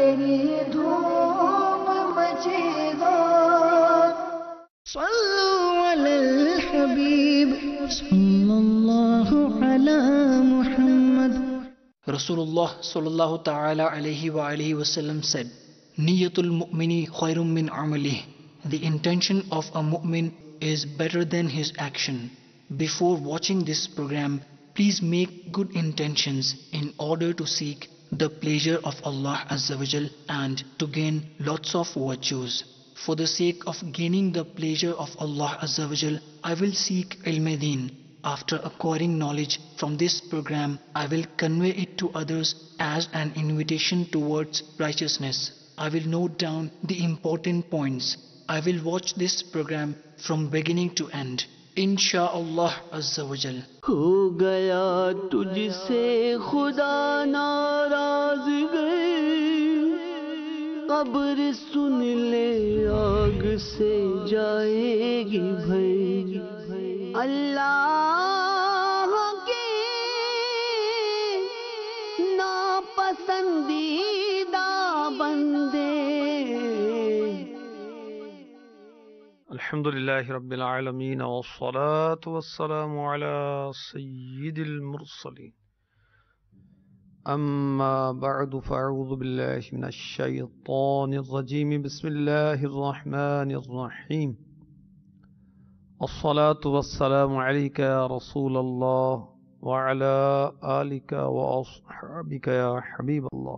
تیری دھوم مچے گا. صلو علی الحبیب صلی اللہ علی محمد. Rasulullah sallallahu ta'ala alayhi wa alihi wasallam said, Niyatul mu'mini khayrun min amalih. The intention of a mu'min is better than his action. Before watching this program, please make good intentions in order to seek the pleasure of Allah Azza wa Jal and to gain lots of virtues. For the sake of gaining the pleasure of Allah Azza wa Jal, I will seek ilm-e-deen. After acquiring knowledge from this program, I will convey it to others as an invitation towards righteousness. I will note down the important points. I will watch this program from beginning to end. Insha'Allah Azza wa Jal. ہو گیا تجھ سے خدا ناراض گئے، قبر سن لے آگ سے جائے گی بھئی. اللہ کے ناپسندیدہ بندے. الحمدللہ رب العالمین والصلاة والسلام علی سید المرسلین. اما بعد فاعوذ باللہ من الشیطان الرجیم. بسم اللہ الرحمن الرحیم. الصلاة والسلام علیک یا رسول اللہ وعلى آلک واصحابک یا حبیب اللہ.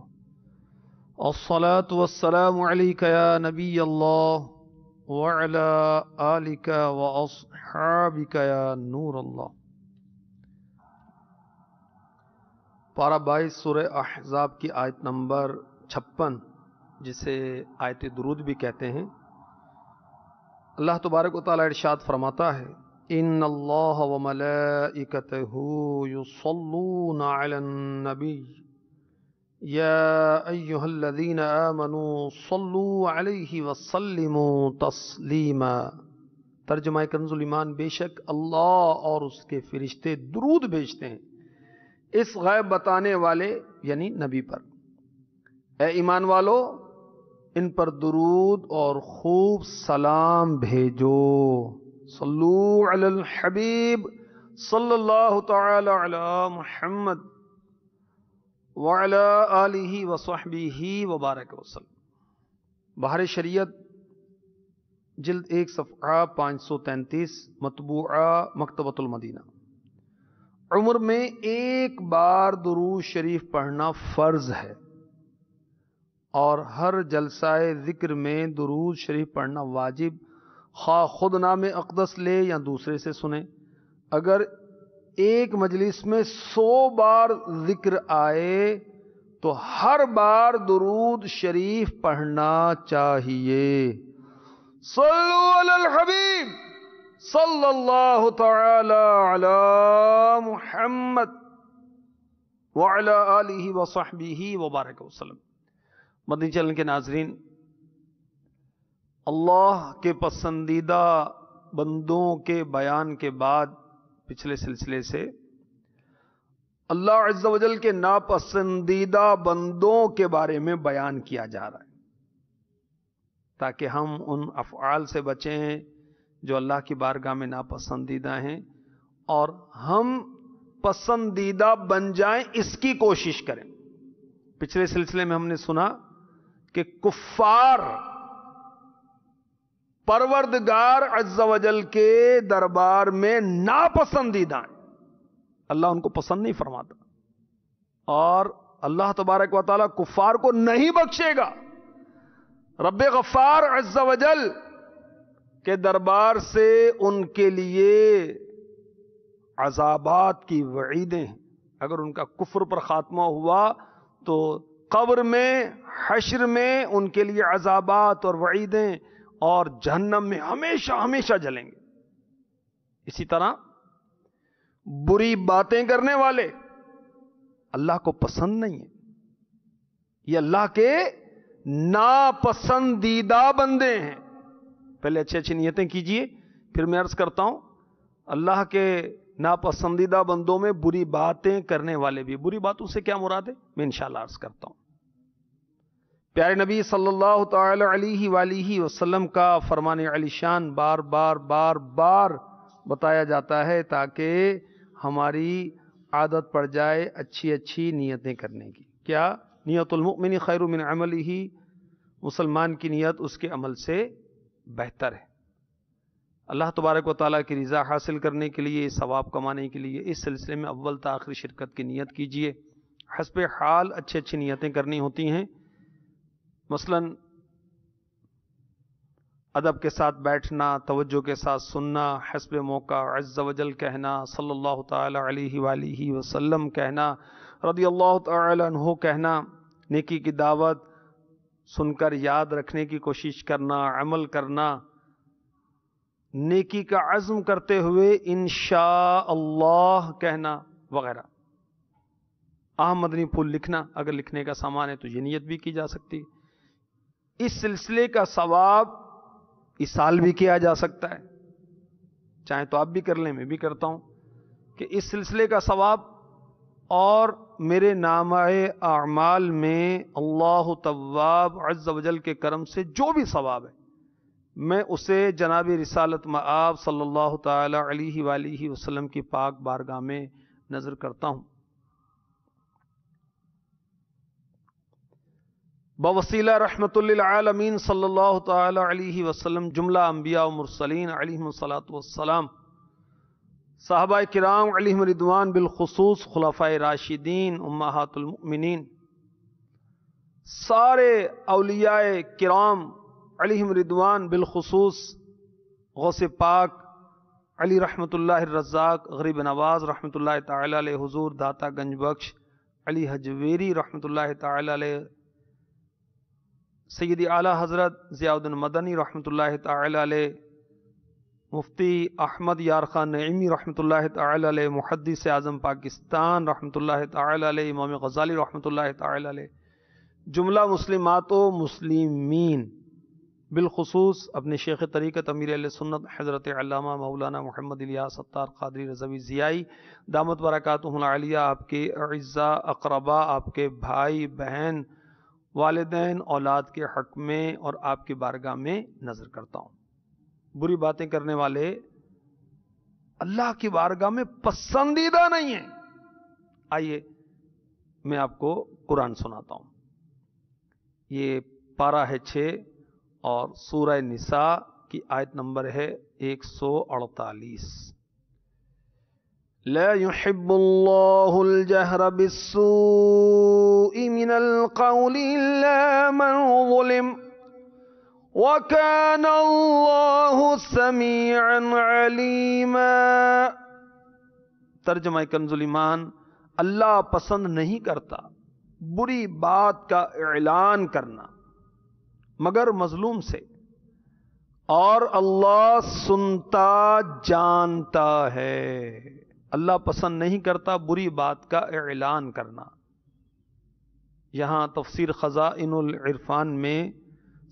الصلاة والسلام علیک یا نبی اللہ وعلى آلک واصحابک یا نور اللہ. پارہ 22 سورہ احزاب کی آیت نمبر 56، جسے آیت درود بھی کہتے ہیں. اللہ تبارک و تعالی ارشاد فرماتا ہے، ان اللہ وملائکتہ یصلون علی النبی یا ایہا الذین آمنوا صلوا علیہ وسلموا تسلیما. ترجمہ کنز الایمان، بے شک اللہ اور اس کے فرشتے درود بھیجتے ہیں اس غیب بتانے والے یعنی نبی پر. اے ایمان والو، ان پر درود اور خوب سلام بھیجو. صلو علی الحبیب صلی اللہ تعالی علی محمد وعلی آلہ وصحبہ وبارک وسلم. بہار شریعت جلد 1 صفحہ 533، مطبوعہ مکتبۃ المدینہ. عمر میں ایک بار درود شریف پڑھنا فرض ہے، اور ہر جلسہ ذکر میں درود شریف پڑھنا واجب، خواہ خود نام اقدس لے یا دوسرے سے سنے. اگر ایک مجلس میں 100 بار ذکر آئے تو ہر بار درود شریف پڑھنا چاہیے. صلو علی الحبیب صلی اللہ تعالی علی محمد وعلی آلہ وصحبہ وبارک وسلم. مدنی چینل کے ناظرین، اللہ کے پسندیدہ بندوں کے بیان کے بعد پچھلے سلسلے سے اللہ عز و جل کے ناپسندیدہ بندوں کے بارے میں بیان کیا جا رہا ہے، تاکہ ہم ان افعال سے بچیں جو اللہ کی بارگاہ میں ناپسندیدہ ہیں، اور ہم پسندیدہ بن جائیں اس کی کوشش کریں. پچھلے سلسلے میں ہم نے سنا کہ کفار پروردگار عز و جل کے دربار میں ناپسندیدہ ہیں، اللہ ان کو پسند نہیں فرماتا، اور اللہ تبارک و تعالی کفار کو نہیں بخشے گا. رب غفار عز و جل کے دربار سے ان کے لیے عذابات کی وعیدیں ہیں. اگر ان کا کفر پر خاتمہ ہوا تو قبر میں، حشر میں ان کے لیے عذابات اور وعیدیں، اور جہنم میں ہمیشہ ہمیشہ جلیں گے. اسی طرح بری باتیں کرنے والے اللہ کو پسند نہیں ہیں، یہ اللہ کے ناپسندیدہ بندے ہیں. پہلے اچھی نیتیں کیجئے، پھر میں عرض کرتا ہوں اللہ کے ناپسندیدہ بندوں میں بری باتیں کرنے والے بھی. بری باتوں سے کیا مراد ہے میں انشاءاللہ عرض کرتا ہوں. پیارے نبی صلی اللہ تعالی علیہ وآلہ وسلم کا فرمان علی شان بار بار بار بار بتایا جاتا ہے تاکہ ہماری عادت پڑ جائے اچھی اچھی نیتیں کرنے کی. کیا؟ نیت المؤمن خیر من عملہ، مسلمان کی نیت اس کے عمل سے بہتر ہے. اللہ تبارک و تعالیٰ کی رضا حاصل کرنے کے لیے، ثواب کمانے کے لیے اس سلسلے میں اول تا آخر شرکت کی نیت کیجیے. حسب حال اچھی اچھی نیتیں کرنی ہوتی ہیں. مثلا ادب کے ساتھ بیٹھنا، توجہ کے ساتھ سننا، حسب موقع عز و جل کہنا، صلی اللہ تعالی علیہ وآلہ وسلم کہنا، رضی اللہ تعالی عنہ کہنا، نیکی کی دعوت سن کر یاد رکھنے کی کوشش کرنا، عمل کرنا، نیکی کا عزم کرتے ہوئے انشاء اللہ کہنا وغیرہ. اہم مدنی پھول لکھنا، اگر لکھنے کا سامان ہے تو یہ نیت بھی کی جا سکتی. اس سلسلے کا ثواب اس سال بھی کیا جا سکتا ہے، چاہے تو آپ بھی کر لیں، میں بھی کرتا ہوں، کہ اس سلسلے کا ثواب اور میرے نامہ اعمال میں اللہ تواب عز و جل کے کرم سے جو بھی ثواب ہے میں اسے جناب رسالت مآب صلی اللہ تعالی علیہ وآلہ وسلم کی پاک بارگاہ میں نظر کرتا ہوں. بوسیلہ رحمت للعالمین صلی اللہ تعالی علیہ وسلم جملہ انبیاء و مرسلین علیہم الصلاۃ والسلام، صحابہ کرام علیہم رضوان، بالخصوص خلفائے راشدین امہات المؤمنین، سارے اولیاء کرام علیہم رضوان، بالخصوص غوث پاک علی رحمت اللہ الرزاق غریب نواز رحمت اللہ تعالی علیہ، حضور داتا گنج بخش علی حجویری رحمت اللہ تعالی علیہ، سیدی اعلیٰ حضرت ضیاء الدین مدنی رحمۃ اللہ تعالی علیہ، مفتی احمد یار خان نعیمی رحمۃ اللہ تعالی علیہ، محدث اعظم پاکستان رحمۃ اللہ تعالی علیہ، امام غزالی رحمۃ اللہ تعالی علیہ، جملہ مسلمات و مسلمین، بالخصوص اپنے شیخ طریقت امیر اہل سنت حضرت علامہ مولانا محمد الیاس ستار قادری رضوی ضیائی دامت برکاتہم العالیہ، آپ کے اعزاء اقربا، آپ کے بھائی بہن، والدین، اولاد کے حق میں اور آپ کی بارگاہ میں نظر کرتا ہوں. بری باتیں کرنے والے اللہ کی بارگاہ میں پسندیدہ نہیں ہیں. آئیے میں آپ کو قرآن سناتا ہوں. یہ پارہ ہے 6 اور سورہ نساء کی آیت نمبر ہے 148. لا يحب الله الجهر بالسوء من القول إلا من ظلم وكان الله سميعا عليما. ترجمہ کنز الایمان، اللہ پسند نہیں کرتا بری بات کا اعلان کرنا مگر مظلوم سے، اور اللہ سنتا جانتا ہے. اللہ پسند نہیں کرتا بری بات کا اعلان کرنا. یہاں تفسیر خزائن العرفان میں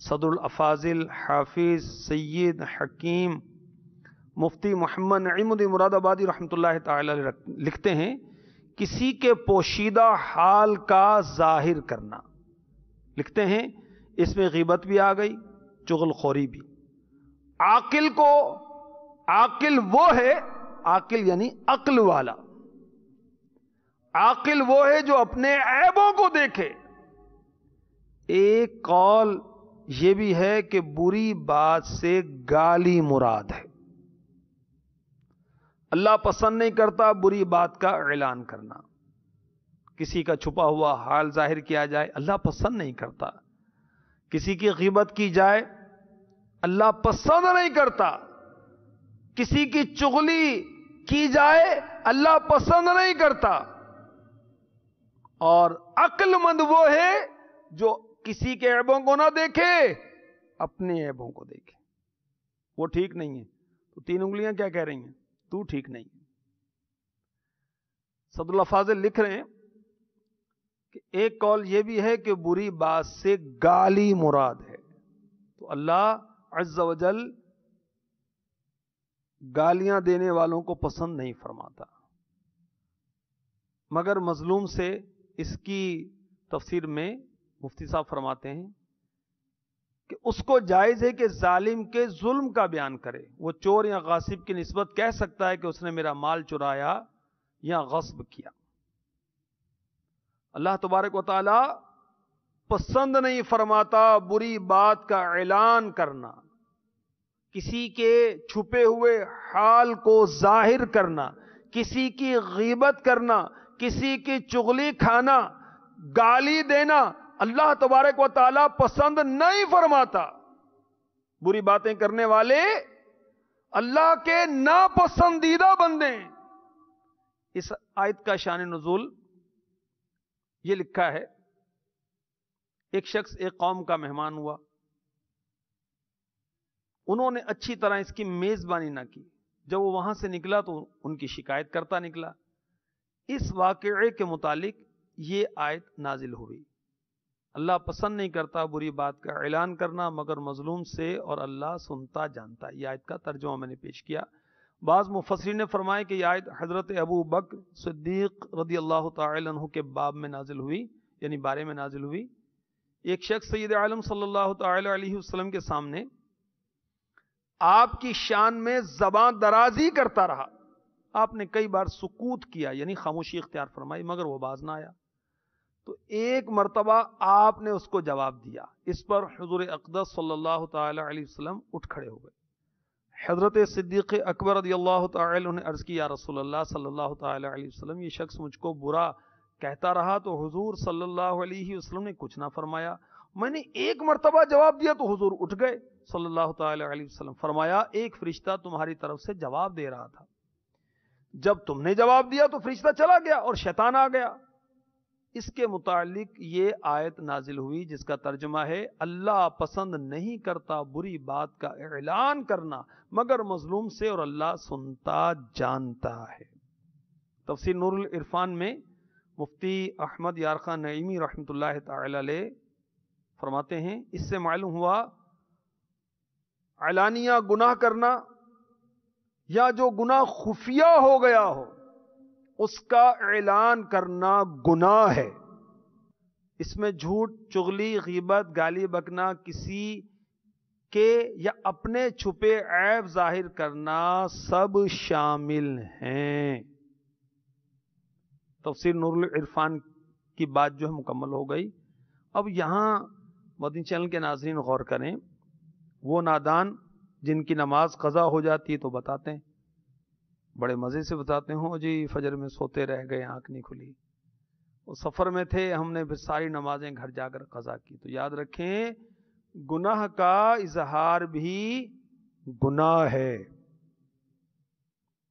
صدر الافاضل حافظ سید حکیم مفتی محمد نعیم الدین مراد آبادی رحمۃ اللہ تعالی لکھتے ہیں، کسی کے پوشیدہ حال کا ظاہر کرنا. لکھتے ہیں اس میں غیبت بھی آ گئی، چغل خوری بھی. عاقل کو، عاقل وہ ہے، عاقل یعنی عقل والا، عاقل وہ ہے جو اپنے عیبوں کو دیکھے. ایک قول یہ بھی ہے کہ بری بات سے گالی مراد ہے. اللہ پسند نہیں کرتا بری بات کا اعلان کرنا. کسی کا چھپا ہوا حال ظاہر کیا جائے، اللہ پسند نہیں کرتا. کسی کی غیبت کی جائے، اللہ پسند نہیں کرتا. کسی کی چغلی کی جائے، اللہ پسند نہیں کرتا. اور عقل مند وہ ہے جو کسی کے عیبوں کو نہ دیکھے، اپنے عیبوں کو دیکھے. وہ ٹھیک نہیں ہے تو 3 انگلیاں کیا کہہ رہی ہیں؟ تو ٹھیک نہیں. صدر الافاضل لکھ رہے ہیں کہ ایک قول یہ بھی ہے کہ بری بات سے گالی مراد ہے، تو اللہ عز و جل گالیاں دینے والوں کو پسند نہیں فرماتا. مگر مظلوم سے اس کی تفسیر میں مفتی صاحب فرماتے ہیں کہ اس کو جائز ہے کہ ظالم کے ظلم کا بیان کرے. وہ چور یا غاصب کی نسبت کہہ سکتا ہے کہ اس نے میرا مال چرایا یا غصب کیا. اللہ تبارک و تعالی پسند نہیں فرماتا بری بات کا اعلان کرنا، کسی کے چھپے ہوئے حال کو ظاہر کرنا، کسی کی غیبت کرنا، کسی کی چغلی کھانا، گالی دینا. اللہ تبارک و تعالی پسند نہیں فرماتا. بری باتیں کرنے والے اللہ کے ناپسندیدہ بندے ہیں. اس آیت کا شان نزول یہ لکھا ہے، ایک شخص ایک قوم کا مہمان ہوا، انہوں نے اچھی طرح اس کی میزبانی نہ کی. جب وہ وہاں سے نکلا تو ان کی شکایت کرتا نکلا. اس واقعے کے متعلق یہ آیت نازل ہوئی. اللہ پسند نہیں کرتا بری بات کا اعلان کرنا مگر مظلوم سے، اور اللہ سنتا جانتا. یہ آیت کا ترجمہ میں نے پیش کیا. بعض مفسرین نے فرمایا کہ یہ آیت حضرت ابو بکر صدیق رضی اللہ تعالی عنہ کے باب میں نازل ہوئی، یعنی بارے میں نازل ہوئی. ایک شخص سید عالم صلی اللہ تعالی علیہ وسلم کے سامنے آپ کی شان میں زبان درازی کرتا رہا. آپ نے کئی بار سکوت کیا، یعنی خاموشی اختیار فرمائی، مگر وہ باز نہ آیا. تو ایک مرتبہ آپ نے اس کو جواب دیا. اس پر حضور اقدس صلی اللہ تعالی علیہ وسلم اٹھ کھڑے ہو گئے. حضرت صدیق اکبر رضی اللہ تعالی عنہ نے عرض کیا، رسول اللہ صلی اللہ تعالی علیہ وسلم یہ شخص مجھ کو برا کہتا رہا تو حضور صلی اللہ علیہ وسلم نے کچھ نہ فرمایا. میں نے ایک مرتبہ جواب دیا تو حضور اٹھ گئے صلی اللہ تعالی علیہ وسلم. فرمایا ایک فرشتہ تمہاری طرف سے جواب دے رہا تھا، جب تم نے جواب دیا تو فرشتہ چلا گیا اور شیطان آ گیا. اس کے متعلق یہ آیت نازل ہوئی جس کا ترجمہ ہے اللہ پسند نہیں کرتا بری بات کا اعلان کرنا مگر مظلوم سے، اور اللہ سنتا جانتا ہے. تفسیر نور العرفان میں مفتی احمد یارخان نعیمی رحمۃ اللہ تعالی علیہ فرماتے ہیں اس سے معلوم ہوا اعلانیہ گناہ کرنا یا جو گناہ خفیہ ہو گیا ہو اس کا اعلان کرنا گناہ ہے. اس میں جھوٹ، چغلی، غیبت، گالی بکنا، کسی کے یا اپنے چھپے عیب ظاہر کرنا سب شامل ہیں. تفسیر نور العرفان کی بات جو ہے مکمل ہو گئی. اب یہاں مدنی چینل کے ناظرین غور کریں، وہ نادان جن کی نماز قضا ہو جاتی ہے تو بتاتے ہیں، بڑے مزے سے بتاتے ہوں جی فجر میں سوتے رہ گئے، آنکھ نہیں کھلی، وہ سفر میں تھے، ہم نے پھر ساری نمازیں گھر جا کر قضا کی. تو یاد رکھیں گناہ کا اظہار بھی گناہ ہے.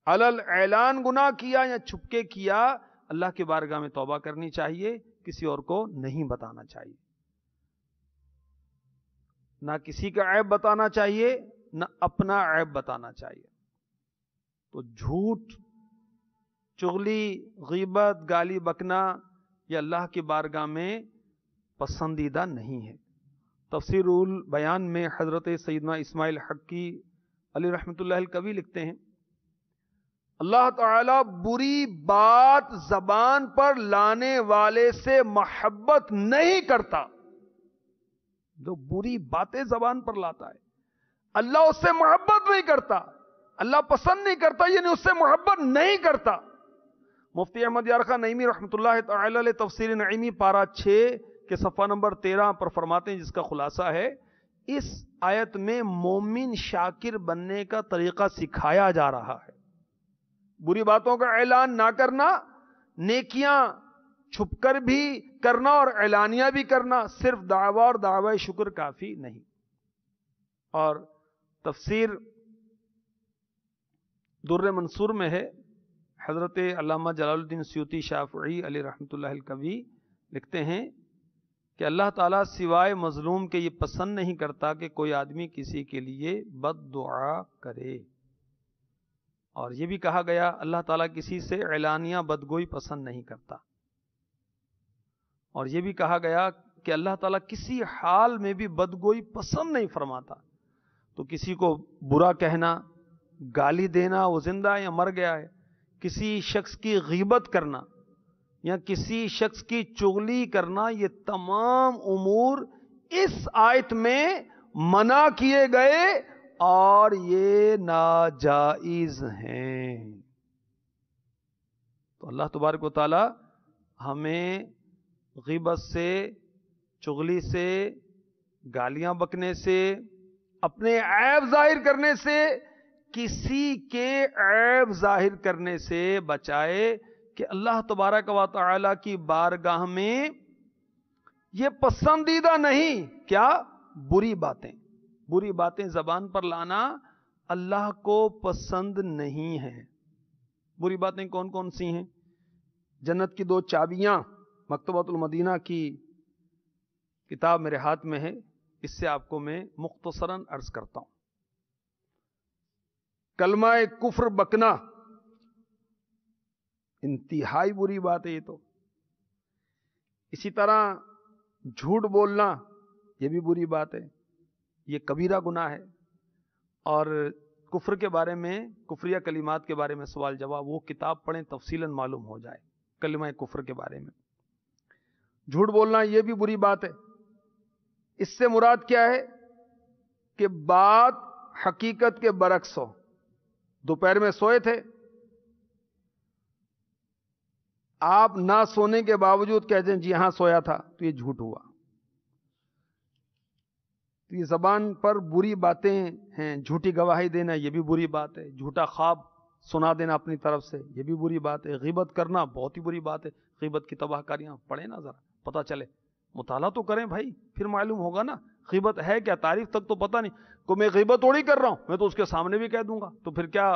علل اعلان گناہ کیا یا چھپ کے کیا، اللہ کی بارگاہ میں توبہ کرنی چاہیے، کسی اور کو نہیں بتانا چاہیے. نہ کسی کا عیب بتانا چاہیے، نہ اپنا عیب بتانا چاہیے. تو جھوٹ، چغلی، غیبت، گالی بکنا یہ اللہ کی بارگاہ میں پسندیدہ نہیں ہے. تفسیر البیان میں حضرت سیدنا اسماعیل حقی علی رحمۃ اللہ الکوی لکھتے ہیں اللہ تعالی بری بات زبان پر لانے والے سے محبت نہیں کرتا. جو بری باتیں زبان پر لاتا ہے اللہ اس سے محبت نہیں کرتا، اللہ پسند نہیں کرتا، یعنی اس سے محبت نہیں کرتا. مفتی احمد یارخان نعیمی رحمۃ اللہ تعالی علیہ تفسیر نعیمی پارہ 6 کے صفحہ نمبر 13 پر فرماتے ہیں، جس کا خلاصہ ہے اس آیت میں مومن شاکر بننے کا طریقہ سکھایا جا رہا ہے. بری باتوں کا اعلان نہ کرنا، نیکیاں چھپ کر بھی کرنا اور اعلانیہ بھی کرنا، صرف دعویٰ اور دعوی شکر کافی نہیں. اور تفسیر در منصور میں ہے حضرت علامہ جلال الدین سیوطی شافعی علیہ رحمۃ اللہ الکوی لکھتے ہیں کہ اللہ تعالیٰ سوائے مظلوم کے یہ پسند نہیں کرتا کہ کوئی آدمی کسی کے لیے بد دعا کرے. اور یہ بھی کہا گیا اللہ تعالیٰ کسی سے اعلانیہ بدگوئی پسند نہیں کرتا. اور یہ بھی کہا گیا کہ اللہ تعالیٰ کسی حال میں بھی بدگوئی پسند نہیں فرماتا. تو کسی کو برا کہنا، گالی دینا، وہ زندہ ہے یا مر گیا ہے، کسی شخص کی غیبت کرنا یا کسی شخص کی چغلی کرنا، یہ تمام امور اس آیت میں منع کیے گئے اور یہ ناجائز ہیں۔ تو اللہ تبارک و تعالی ہمیں غیبت سے، چغلی سے، گالیاں بکنے سے، اپنے عیب ظاہر کرنے سے، کسی کے عیب ظاہر کرنے سے بچائے کہ اللہ تبارک و تعالی کی بارگاہ میں یہ پسندیدہ نہیں۔ کیا؟ بری باتیں، بری باتیں زبان پر لانا اللہ کو پسند نہیں ہے۔ بری باتیں کون کون سی ہیں؟ جنت کی 2 چابیاں مکتبۃ المدینہ کی کتاب میرے ہاتھ میں ہے، اس سے آپ کو میں مختصراً عرض کرتا ہوں۔ کلمہ کفر بکنا انتہائی بری بات ہے یہ تو۔ اسی طرح جھوٹ بولنا یہ بھی بری بات ہے، یہ کبیرہ گناہ ہے۔ اور کفر کے بارے میں، کفریہ کلمات کے بارے میں سوال جواب وہ کتاب پڑھیں، تفصیلاً معلوم ہو جائے کلمہ کفر کے بارے میں۔ جھوٹ بولنا یہ بھی بری بات ہے۔ اس سے مراد کیا ہے کہ بات حقیقت کے برعکس ہو۔ دوپہر میں سوئے تھے، آپ نہ سونے کے باوجود کہتے ہیں جی ہاں سویا تھا، تو یہ جھوٹ ہوا۔ تو یہ زبان پر بری باتیں ہیں۔ جھوٹی گواہی دینا یہ بھی بری بات ہے۔ جھوٹا خواب سنا دینا اپنی طرف سے یہ بھی بری بات ہے۔ غیبت کرنا بہت ہی بری بات ہے۔ غیبت کی تباہ کاریاں پڑھیں نا، ذرا پتہ چلے، مطالعہ تو کریں بھائی، پھر معلوم ہوگا نا غیبت ہے کیا۔ تعریف تک تو پتہ نہیں، کو میں غیبت تھوڑی کر رہا ہوں، میں تو اس کے سامنے بھی کہہ دوں گا، تو پھر کیا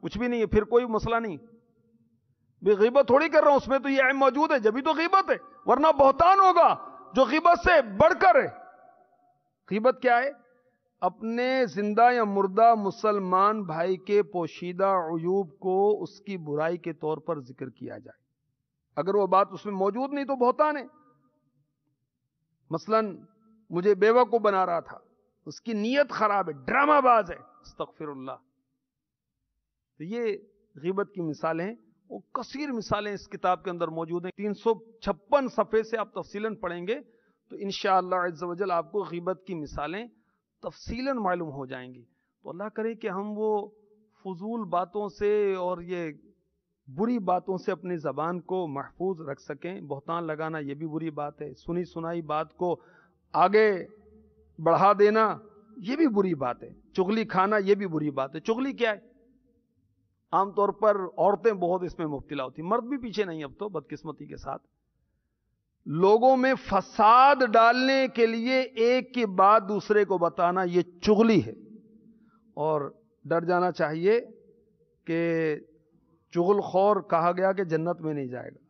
کچھ بھی نہیں ہے، پھر کوئی مسئلہ نہیں۔ بھی غیبت تھوڑی کر رہا ہوں، اس میں تو یہ علم موجود ہے جبھی تو غیبت ہے، ورنہ بہتان ہوگا جو غیبت سے بڑھ کر ہے۔ غیبت کیا ہے؟ اپنے زندہ یا مردہ مسلمان بھائی کے پوشیدہ عیوب کو اس کی برائی کے طور پر ذکر کیا جائے، اگر وہ بات اس میں موجود نہیں تو بہتان ہے۔ مثلا مجھے بیوقوف بنا رہا تھا، اس کی نیت خراب ہے، ڈرامہ باز ہے، استغفر اللہ۔ تو یہ غیبت کی مثالیں ہیں، وہ کثیر مثالیں اس کتاب کے اندر موجود ہیں۔ 356 صفحے سے آپ تفصیلاً پڑھیں گے تو انشاءاللہ عز و جل آپ کو غیبت کی مثالیں تفصیلاً معلوم ہو جائیں گی۔ تو اللہ کرے کہ ہم وہ فضول باتوں سے اور یہ بری باتوں سے اپنی زبان کو محفوظ رکھ سکیں۔ بہتان لگانا یہ بھی بری بات ہے۔ سنی سنائی بات کو آگے بڑھا دینا یہ بھی بری بات ہے۔ چغلی کھانا یہ بھی بری بات ہے۔ چغلی کیا ہے؟ عام طور پر عورتیں بہت اس میں مبتلا ہوتی، مرد بھی پیچھے نہیں اب تو بدقسمتی کے ساتھ۔ لوگوں میں فساد ڈالنے کے لیے ایک کی بات دوسرے کو بتانا یہ چغلی ہے، اور ڈر جانا چاہیے کہ چغل خور کہا گیا کہ جنت میں نہیں جائے گا۔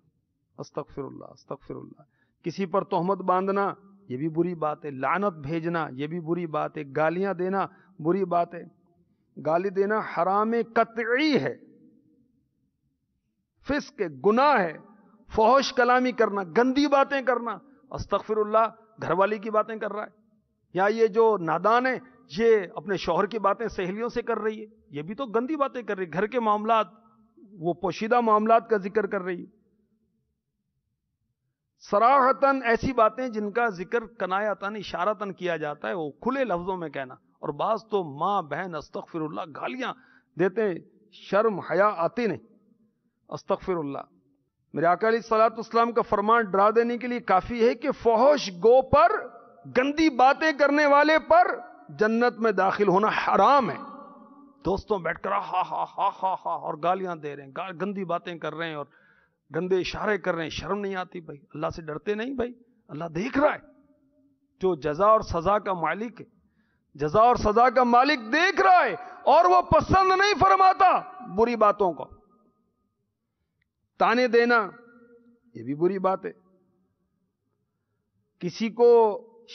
استغفر اللہ استغفر اللہ۔ کسی پر تہمت باندھنا یہ بھی بری بات ہے۔ لعنت بھیجنا یہ بھی بری بات ہے۔ گالیاں دینا بری بات ہے۔ گالی دینا حرام قطعی ہے، فسق ہے، گناہ ہے۔ فحش کلامی کرنا، گندی باتیں کرنا، استغفر اللہ، گھر والی کی باتیں کر رہا ہے، یا یہ جو نادان ہے یہ اپنے شوہر کی باتیں سہیلیوں سے کر رہی ہے، یہ بھی تو گندی باتیں کر رہی ہے۔ گھر کے معاملات، وہ پوشیدہ معاملات کا ذکر کر رہی ہے۔ صراحتاً ایسی باتیں جن کا ذکر کنایتاً اشارتاً کیا جاتا ہے وہ کھلے لفظوں میں کہنا، اور بعض تو ماں بہن استغفر اللہ گالیاں دیتے، شرم حیا آتی نہیں۔ استغفر اللہ۔ میرے آقا علیہ الصلوۃ والسلام کا فرمان ڈرا دینے کے لیے کافی ہے کہ فحش گو پر، گندی باتیں کرنے والے پر جنت میں داخل ہونا حرام ہے۔ دوستوں بیٹھ کر ہا ہا ہا ہا ہا اور گالیاں دے رہے ہیں، گندی باتیں کر رہے ہیں اور گندے اشارے کر رہے ہیں، شرم نہیں آتی بھائی؟ اللہ سے ڈرتے نہیں بھائی؟ اللہ دیکھ رہا ہے، جو جزا اور سزا کا مالک ہے، جزا اور سزا کا مالک دیکھ رہا ہے، اور وہ پسند نہیں فرماتا بری باتوں کو۔ تانے دینا یہ بھی بری بات ہے۔ کسی کو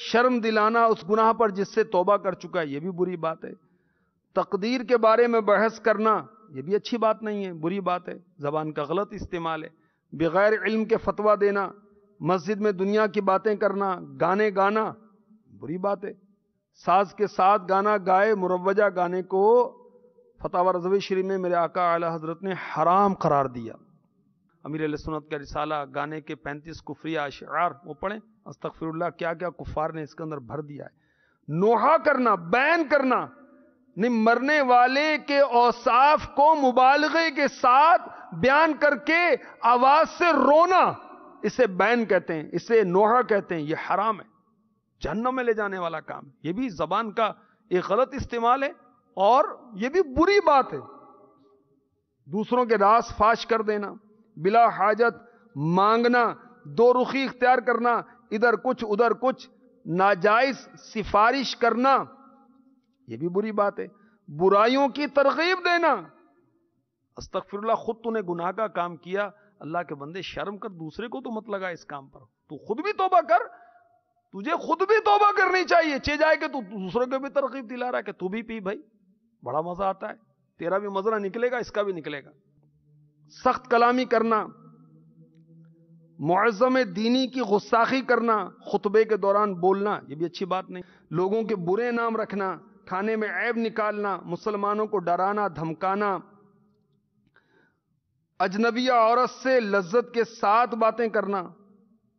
شرم دلانا اس گناہ پر جس سے توبہ کر چکا ہے یہ بھی بری بات ہے۔ تقدیر کے بارے میں بحث کرنا یہ بھی اچھی بات نہیں ہے، بری بات ہے، زبان کا غلط استعمال ہے۔ بغیر علم کے فتویٰ دینا، مسجد میں دنیا کی باتیں کرنا، گانے گانا بری بات ہے۔ ساز کے ساتھ گانا گائے، مروجہ گانے کو فتاوی رضوی شریف میں میرے آقا اعلی حضرت نے حرام قرار دیا۔ امیر اہل سنت کا رسالہ گانے کے 35 کفریہ اشعار وہ پڑھیں، استغفر اللہ، کیا کیا کفار نے اس کے اندر بھر دیا ہے۔ نوحہ کرنا، بیان کرنا، نہیں مرنے والے کے اوصاف کو مبالغے کے ساتھ بیان کر کے آواز سے رونا، اسے بیان کہتے ہیں، اسے نوحہ کہتے ہیں، یہ حرام ہے، جہنم میں لے جانے والا کام ہے۔ یہ بھی زبان کا ایک غلط استعمال ہے اور یہ بھی بری بات ہے۔ دوسروں کے راز فاش کر دینا، بلا حاجت مانگنا، دو رخی اختیار کرنا، ادھر کچھ ادھر کچھ، ناجائز سفارش کرنا، یہ بھی بری بات ہے۔ برائیوں کی ترغیب دینا، استغفر اللہ، خود تو نے گناہ کا کام کیا، اللہ کے بندے شرم کر، دوسرے کو تو مت لگا اس کام پر، تو خود بھی توبہ کر، تجھے خود بھی توبہ کرنی چاہیے، چہ جائے کہ تو دوسروں کو بھی ترغیب دلا رہا ہے کہ تو بھی پی بھائی، بڑا مزہ آتا ہے، تیرا بھی مزہ نکلے گا، اس کا بھی نکلے گا۔ سخت کلامی کرنا، معظم دینی کی غستاخی کرنا، خطبے کے دوران بولنا، یہ بھی اچھی بات نہیں۔ لوگوں کے برے نام رکھنا، کھانے میں عیب نکالنا، مسلمانوں کو ڈرانا دھمکانا، اجنبیہ عورت سے لذت کے ساتھ باتیں کرنا،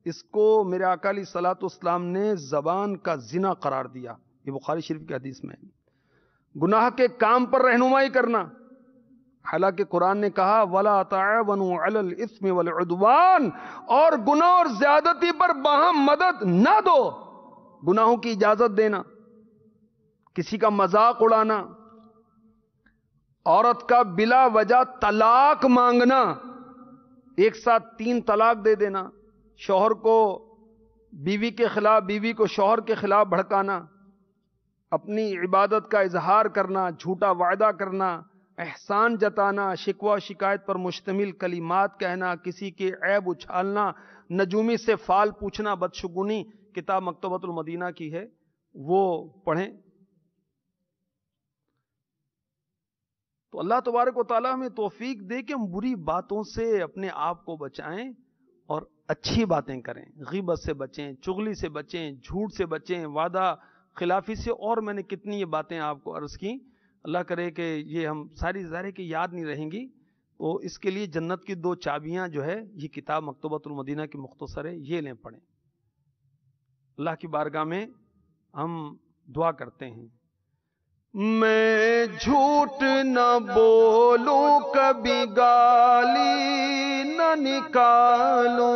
اس کو میرے آقا علیہ الصلوۃ والسلام نے زبان کا زنا قرار دیا، یہ بخاری شریف کی حدیث میں ہے۔ گناہ کے کام پر رہنمائی کرنا، حالانکہ قرآن نے کہا وَلَا تَعَاوَنُوا عَلَى الْإِثْمِ وَالْعُدْوَانِ، اور گناہ اور زیادتی پر باہم مدد نہ دو، گناہوں کی اجازت دینا، کسی کا مذاق اڑانا، عورت کا بلا وجہ طلاق مانگنا، ایک ساتھ 3 طلاق دے دینا، شوہر کو بیوی کے خلاف، بیوی کو شوہر کے خلاف بھڑکانا، اپنی عبادت کا اظہار کرنا، جھوٹا وعدہ کرنا، احسان جتانا، شکوہ شکایت پر مشتمل کلمات کہنا، کسی کے عیب اچھالنا، نجومی سے فال پوچھنا، بدشگونی، کتاب مکتبۃ المدینہ کی ہے، وہ پڑھیں۔ تو اللہ تبارک و تعالیٰ ہمیں توفیق دے کہ ہم بری باتوں سے اپنے آپ کو بچائیں اور اچھی باتیں کریں، غیبت سے بچیں، چغلی سے بچیں، جھوٹ سے بچیں، وعدہ خلافی سے، اور میں نے کتنی یہ باتیں آپ کو عرض کی، اللہ کرے کہ یہ ہم ساری ظاہر کی یاد نہیں رہیں گی، تو اس کے لیے جنت کی 2 چابیاں جو ہے، یہ کتاب مکتبۃ المدینہ کی مختصر ہے، یہ لیں پڑھیں۔ اللہ کی بارگاہ میں ہم دعا کرتے ہیں، میں جھوٹ نہ بولوں، کبھی گالی نہ نکالوں،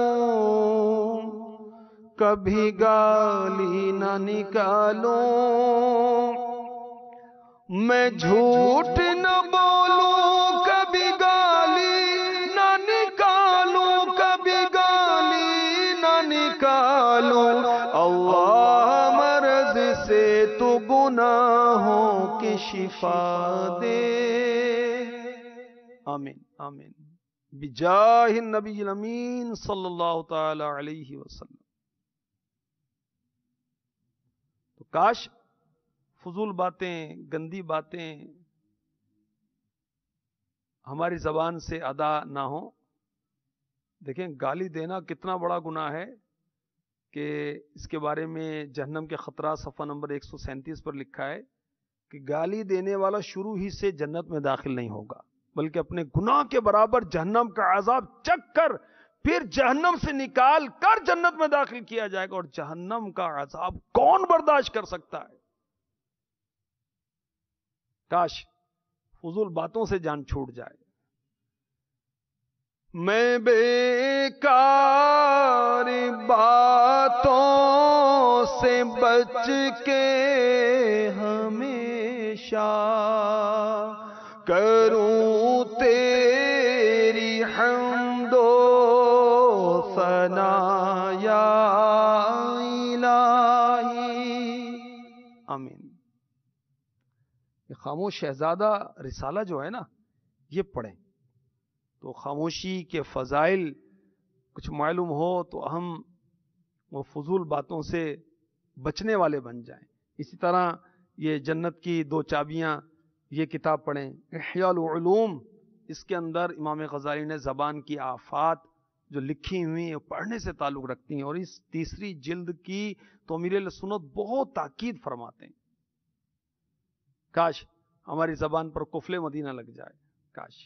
کبھی گالی نہ نکالوں، میں جھوٹ نہ بولوں، کبھی گالی نہ نکالوں، کبھی گالی نہ نکالوں، اللہ مرض سے تو گناہوں کی شفا دے، آمین آمین، بجاہ النبی الامین صلی اللہ تعالی علیہ وسلم۔ تو کاش فضول باتیں، گندی باتیں ہماری زبان سے ادا نہ ہوں۔ دیکھیں گالی دینا کتنا بڑا گناہ ہے کہ اس کے بارے میں جہنم کے خطرات صفحہ نمبر 137 پر لکھا ہے کہ گالی دینے والا شروع ہی سے جنت میں داخل نہیں ہوگا، بلکہ اپنے گناہ کے برابر جہنم کا عذاب چکھ کر پھر جہنم سے نکال کر جنت میں داخل کیا جائے گا، اور جہنم کا عذاب کون برداشت کر سکتا ہے؟ کاش فضول باتوں سے جان چھوٹ جائے۔ میں بیکار باتوں سے بچ کے ہمیشہ کروں تیری حمد و ثنا یا الہی، آمین۔ یہ خاموش شہزادہ رسالہ جو ہے نا، یہ پڑھیں تو خاموشی کے فضائل کچھ معلوم ہو تو ہم وہ فضول باتوں سے بچنے والے بن جائیں۔ اسی طرح یہ جنت کی 2 چابیاں، یہ کتاب پڑھیں، احیاء العلوم، اس کے اندر امام غزالی نے زبان کی آفات جو لکھی ہوئی ہیں پڑھنے سے تعلق رکھتی ہیں، اور اس 3 جلد کی تو امیر اہل سنت بہت تاکید فرماتے ہیں۔ کاش ہماری زبان پر قفل مدینہ لگ جائے، کاش۔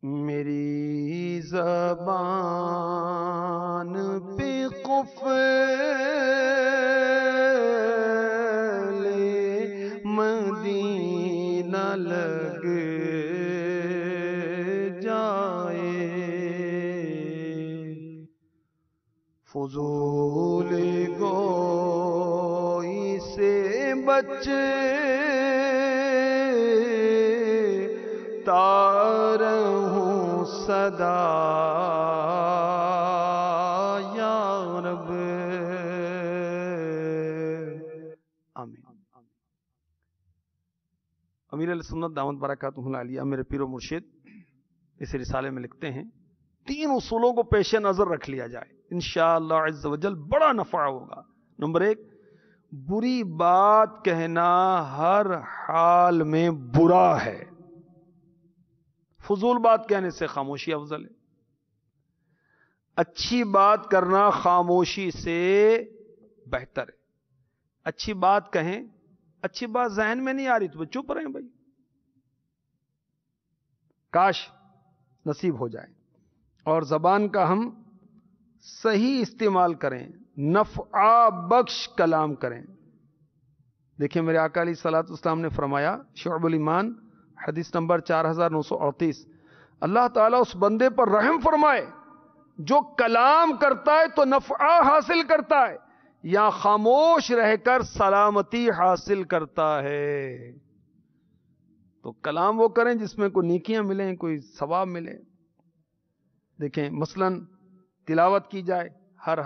میری زبان پہ قفل مدینہ لگ جائے، فضول گوئی سے بچ تارہوں صدا یا رب، آمین۔ امیر علیہ سنت دامت برکاتہ العالیہ میرے پیر و مرشد اس رسالے میں لکھتے ہیں 3 اصولوں کو پیش نظر رکھ لیا جائے انشاءاللہ عز و جل بڑا نفع ہوگا۔ نمبر 1، بری بات کہنا ہر حال میں برا ہے، فضول بات کہنے سے خاموشی افضل ہے۔ اچھی بات کرنا خاموشی سے بہتر ہے۔ اچھی بات کہیں، اچھی بات ذہن میں نہیں آ رہی تو چپ رہیں بھائی، کاش نصیب ہو جائے۔ اور زبان کا ہم صحیح استعمال کریں، نفع بخش کلام کریں۔ دیکھیں میرے آقا علیہ الصلوۃ والسلام نے فرمایا، شعب الایمان حدیث نمبر 4938، اللہ تعالیٰ اس بندے پر رحم فرمائے جو کلام کرتا ہے تو نفع حاصل کرتا ہے، یا خاموش رہ کر سلامتی حاصل کرتا ہے۔ تو کلام وہ کریں جس میں کوئی نیکیاں ملیں، کوئی ثواب ملے۔ دیکھیں مثلا تلاوت کی جائے، ہر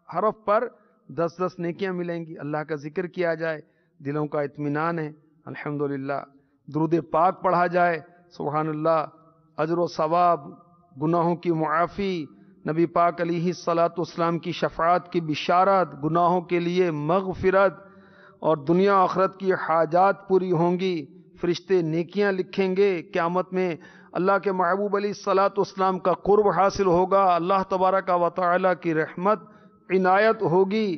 حرف پر 10 نیکیاں ملیں گی، اللہ کا ذکر کیا جائے، دلوں کا اطمینان ہے، الحمدللہ۔ درود پاک پڑھا جائے، سبحان اللہ، اجر و ثواب، گناہوں کی معافی، نبی پاک علیہ الصلاۃ والسلام کی شفاعت کی بشارت، گناہوں کے لیے مغفرت، اور دنیا آخرت کی حاجات پوری ہوں گی، فرشتے نیکیاں لکھیں گے، قیامت میں اللہ کے محبوب علیہ الصلاۃ والسلام کا قرب حاصل ہوگا، اللہ تبارک و تعالی کی رحمت عنایت ہوگی،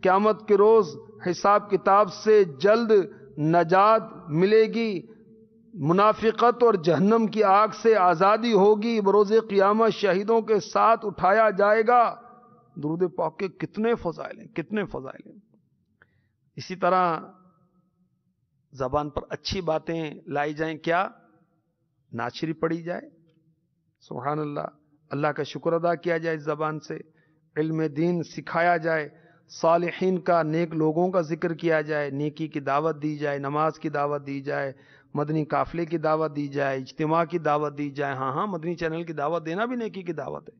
قیامت کے روز حساب کتاب سے جلد نجات ملے گی، منافقت اور جہنم کی آگ سے آزادی ہوگی، بروز قیامت شہیدوں کے ساتھ اٹھایا جائے گا۔ درود پاک کے کتنے فضائل ہیں، کتنے فضائل ہیں۔ اسی طرح زبان پر اچھی باتیں لائی جائیں، کیا نعت شریف پڑھی جائے، سبحان اللہ، اللہ کا شکر ادا کیا جائے اس زبان سے، علم دین سکھایا جائے، صالحین کا، نیک لوگوں کا ذکر کیا جائے، نیکی کی دعوت دی جائے، نماز کی دعوت دی جائے، مدنی قافلے کی دعوت دی جائے، اجتماع کی دعوت دی جائے۔ ہاں مدنی چینل کی دعوت دینا بھی نیکی کی دعوت ہے۔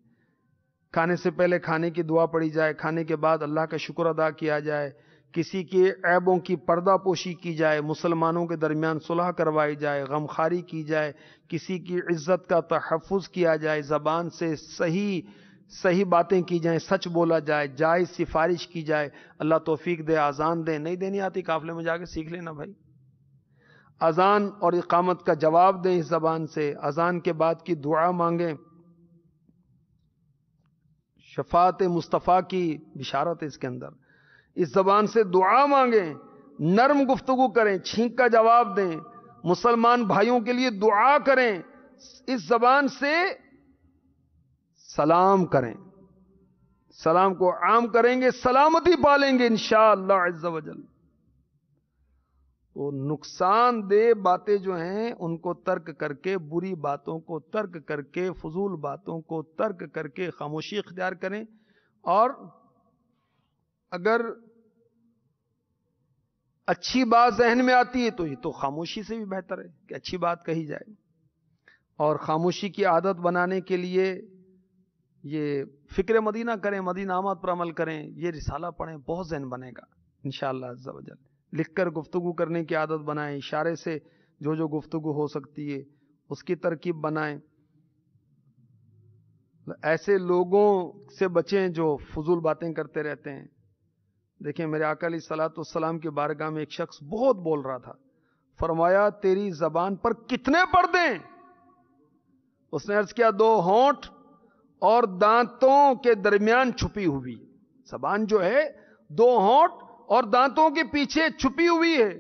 کھانے سے پہلے کھانے کی دعا پڑھی جائے، کھانے کے بعد اللہ کا شکر ادا کیا جائے، کسی کے عیبوں کی پردہ پوشی کی جائے، مسلمانوں کے درمیان صلح کروائی جائے، غمخواری کی جائے، کسی کی عزت کا تحفظ کیا جائے، زبان سے صحیح باتیں کی جائیں، سچ بولا جائے، جائز سفارش کی جائے۔ اللہ توفیق دے، اذان دے، نہیں دینی آتی قافلے میں جا کے سیکھ لینا بھائی۔ اذان اور اقامت کا جواب دیں اس زبان سے، اذان کے بعد کی دعا مانگیں، شفاعت مصطفیٰ کی بشارت ہے اس کے اندر، اس زبان سے دعا مانگیں، نرم گفتگو کریں، چھینک کا جواب دیں، مسلمان بھائیوں کے لیے دعا کریں، اس زبان سے سلام کریں، سلام کو عام کریں گے، سلامتی پالیں گے انشاءاللہ عز و جل۔ تو نقصان دہ باتیں جو ہیں ان کو ترک کر کے، بری باتوں کو ترک کر کے، فضول باتوں کو ترک کر کے خاموشی اختیار کریں، اور اگر اچھی بات ذہن میں آتی ہے تو یہ تو خاموشی سے بھی بہتر ہے کہ اچھی بات کہی جائے۔ اور خاموشی کی عادت بنانے کے لیے یہ فکر مدینہ کریں، مدینہ آمد پر عمل کریں، یہ رسالہ پڑھیں، بہت ذہن بنے گا انشاءاللہ عز و جل۔ لکھ کر گفتگو کرنے کی عادت بنائیں، اشارے سے جو گفتگو ہو سکتی ہے اس کی ترکیب بنائیں۔ ایسے لوگوں سے بچیں جو فضول باتیں کرتے رہتے ہیں۔ دیکھیں میرے آقا علیہ الصلوۃ والسلام کی بارگاہ میں ایک شخص بہت بول رہا تھا، فرمایا تیری زبان پر کتنے پردے ہیں؟ اس نے عرض کیا 2 ہونٹ اور دانتوں کے درمیان چھپی ہوئی۔ زبان جو ہے 2 ہونٹ اور دانتوں کے پیچھے چھپی ہوئی ہے،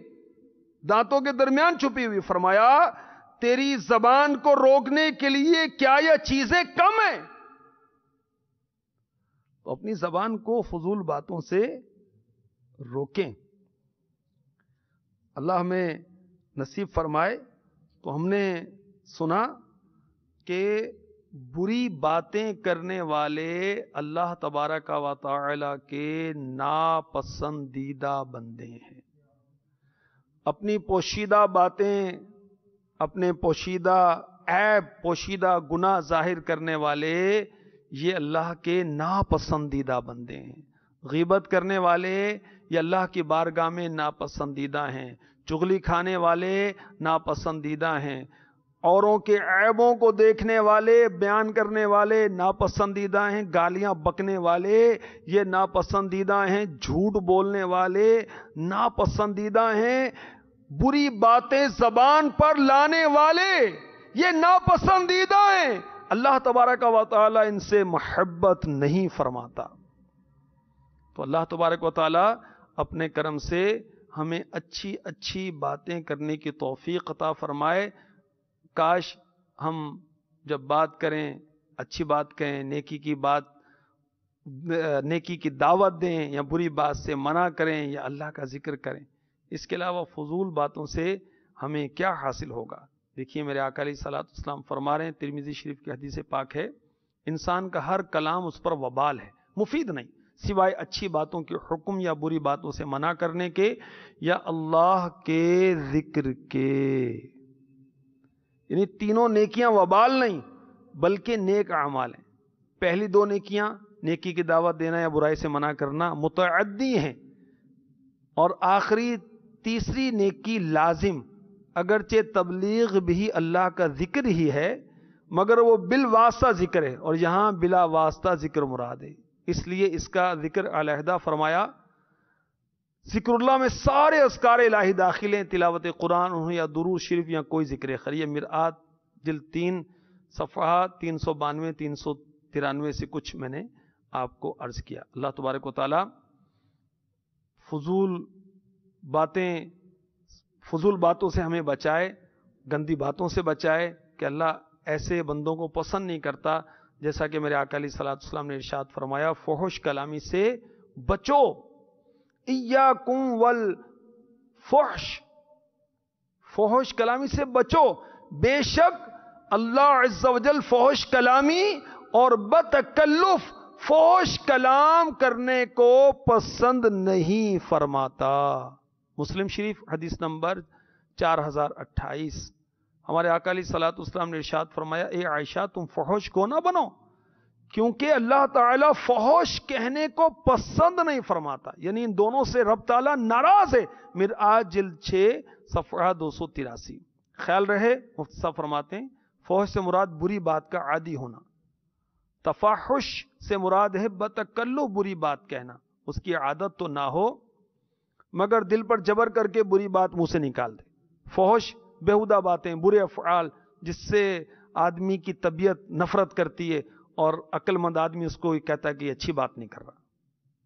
دانتوں کے درمیان چھپی ہوئی۔ فرمایا تیری زبان کو روکنے کے لیے کیا یہ چیزیں کم ہیں؟ تو اپنی زبان کو فضول باتوں سے روکیں. اللہ ہمیں نصیب فرمائے. تو ہم نے سنا کہ بری باتیں کرنے والے اللہ تبارک و تعالی کے ناپسندیدہ بندے ہیں. اپنی پوشیدہ باتیں، اپنے پوشیدہ عیب، پوشیدہ گناہ ظاہر کرنے والے یہ اللہ کے ناپسندیدہ بندے ہیں. غیبت کرنے والے یہ اللہ کی بارگاہ میں ناپسندیدہ ہیں. چغلی کھانے والے ناپسندیدہ ہیں. اوروں کے عیبوں کو دیکھنے والے، بیان کرنے والے ناپسندیدہ ہیں. گالیاں بکنے والے یہ ناپسندیدہ ہیں. جھوٹ بولنے والے ناپسندیدہ ہیں. بری باتیں زبان پر لانے والے یہ ناپسندیدہ ہیں. اللہ تبارک و تعالی ان سے محبت نہیں فرماتا. تو اللہ تبارک و تعالی اپنے کرم سے ہمیں اچھی اچھی باتیں کرنے کی توفیق عطا فرمائے. کاش ہم جب بات کریں اچھی بات کہیں، نیکی کی بات، نیکی کی دعوت دیں یا بری بات سے منع کریں یا اللہ کا ذکر کریں. اس کے علاوہ فضول باتوں سے ہمیں کیا حاصل ہوگا؟ دیکھیے میرے آقا علیہ الصلوۃ والسلام فرما رہے ہیں، ترمذی شریف کی حدیث پاک ہے، انسان کا ہر کلام اس پر وبال ہے، مفید نہیں سوائے اچھی باتوں کے حکم یا بری باتوں سے منع کرنے کے یا اللہ کے ذکر کے. یعنی تینوں نیکیاں وبال نہیں بلکہ نیک اعمال ہیں. پہلی دو نیکیاں، نیکی کی دعوت دینا یا برائی سے منع کرنا، متعدی ہیں. اور آخری تیسری نیکی لازم، اگرچہ تبلیغ بھی اللہ کا ذکر ہی ہے مگر وہ بالواسطہ ذکر ہے، اور یہاں بلا واسطہ ذکر مراد ہے. اس لیے اس کا ذکر علیحدہ فرمایا. ذکر اللہ میں سارے اذکار الہی داخل ہیں، تلاوت قرآن ہو یا درود شریف یا کوئی ذکر خیر. مرآت جلد 3 صفحہ 392 393 سے کچھ میں نے آپ کو عرض کیا. اللہ تبارک و تعالی فضول باتوں سے ہمیں بچائے، گندی باتوں سے بچائے کہ اللہ ایسے بندوں کو پسند نہیں کرتا. جیسا کہ میرے آقا علیہ الصلوۃ والسلام نے ارشاد فرمایا، فحش کلامی سے بچو، ایاکم والفحش، فحش کلامی سے بچو. بے شک اللہ عز و جل فحش کلامی اور بتکلف فحش کلام کرنے کو پسند نہیں فرماتا. مسلم شریف حدیث نمبر 4028. ہمارے آقا علیہ الصلوۃ والسلام نے ارشاد فرمایا، اے عائشہ تم فحش کو نہ بنو کیونکہ اللہ تعالیٰ فحش کہنے کو پسند نہیں فرماتا. یعنی ان دونوں سے رب تعالیٰ ناراض ہے. مرآت جلد 6 صفحہ 283. خیال رہے مفتی صاحب فرماتے ہیں فحش سے مراد بری بات کا عادی ہونا، تفاحش سے مراد ہے بتکلف بری بات کہنا، اس کی عادت تو نہ ہو مگر دل پر جبر کر کے بری بات منہ سے نکال دے. فحش بیہودہ باتیں، برے افعال جس سے آدمی کی طبیعت نفرت کرتی ہے اور عقل مند آدمی اس کو کہتا ہے کہ یہ اچھی بات نہیں کر رہا.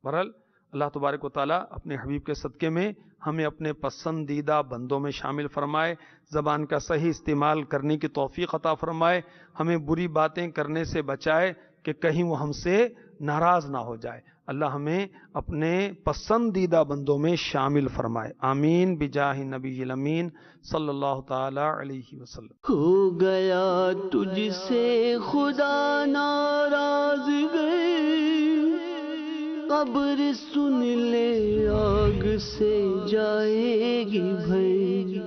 بہرحال اللہ تبارک و تعالیٰ اپنے حبیب کے صدقے میں ہمیں اپنے پسندیدہ بندوں میں شامل فرمائے. زبان کا صحیح استعمال کرنے کی توفیق عطا فرمائے. ہمیں بری باتیں کرنے سے بچائے کہ کہیں وہ ہم سے ناراض نہ ہو جائے. اللہ ہمیں اپنے پسندیدہ بندوں میں شامل فرمائے. آمین بجاہ نبی الامین صلی اللہ تعالی علیہ وسلم. ہو گیا تجھ سے خدا ناراض گئے، قبر سن لے آگ سے جائے گی بھر.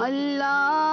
اللہ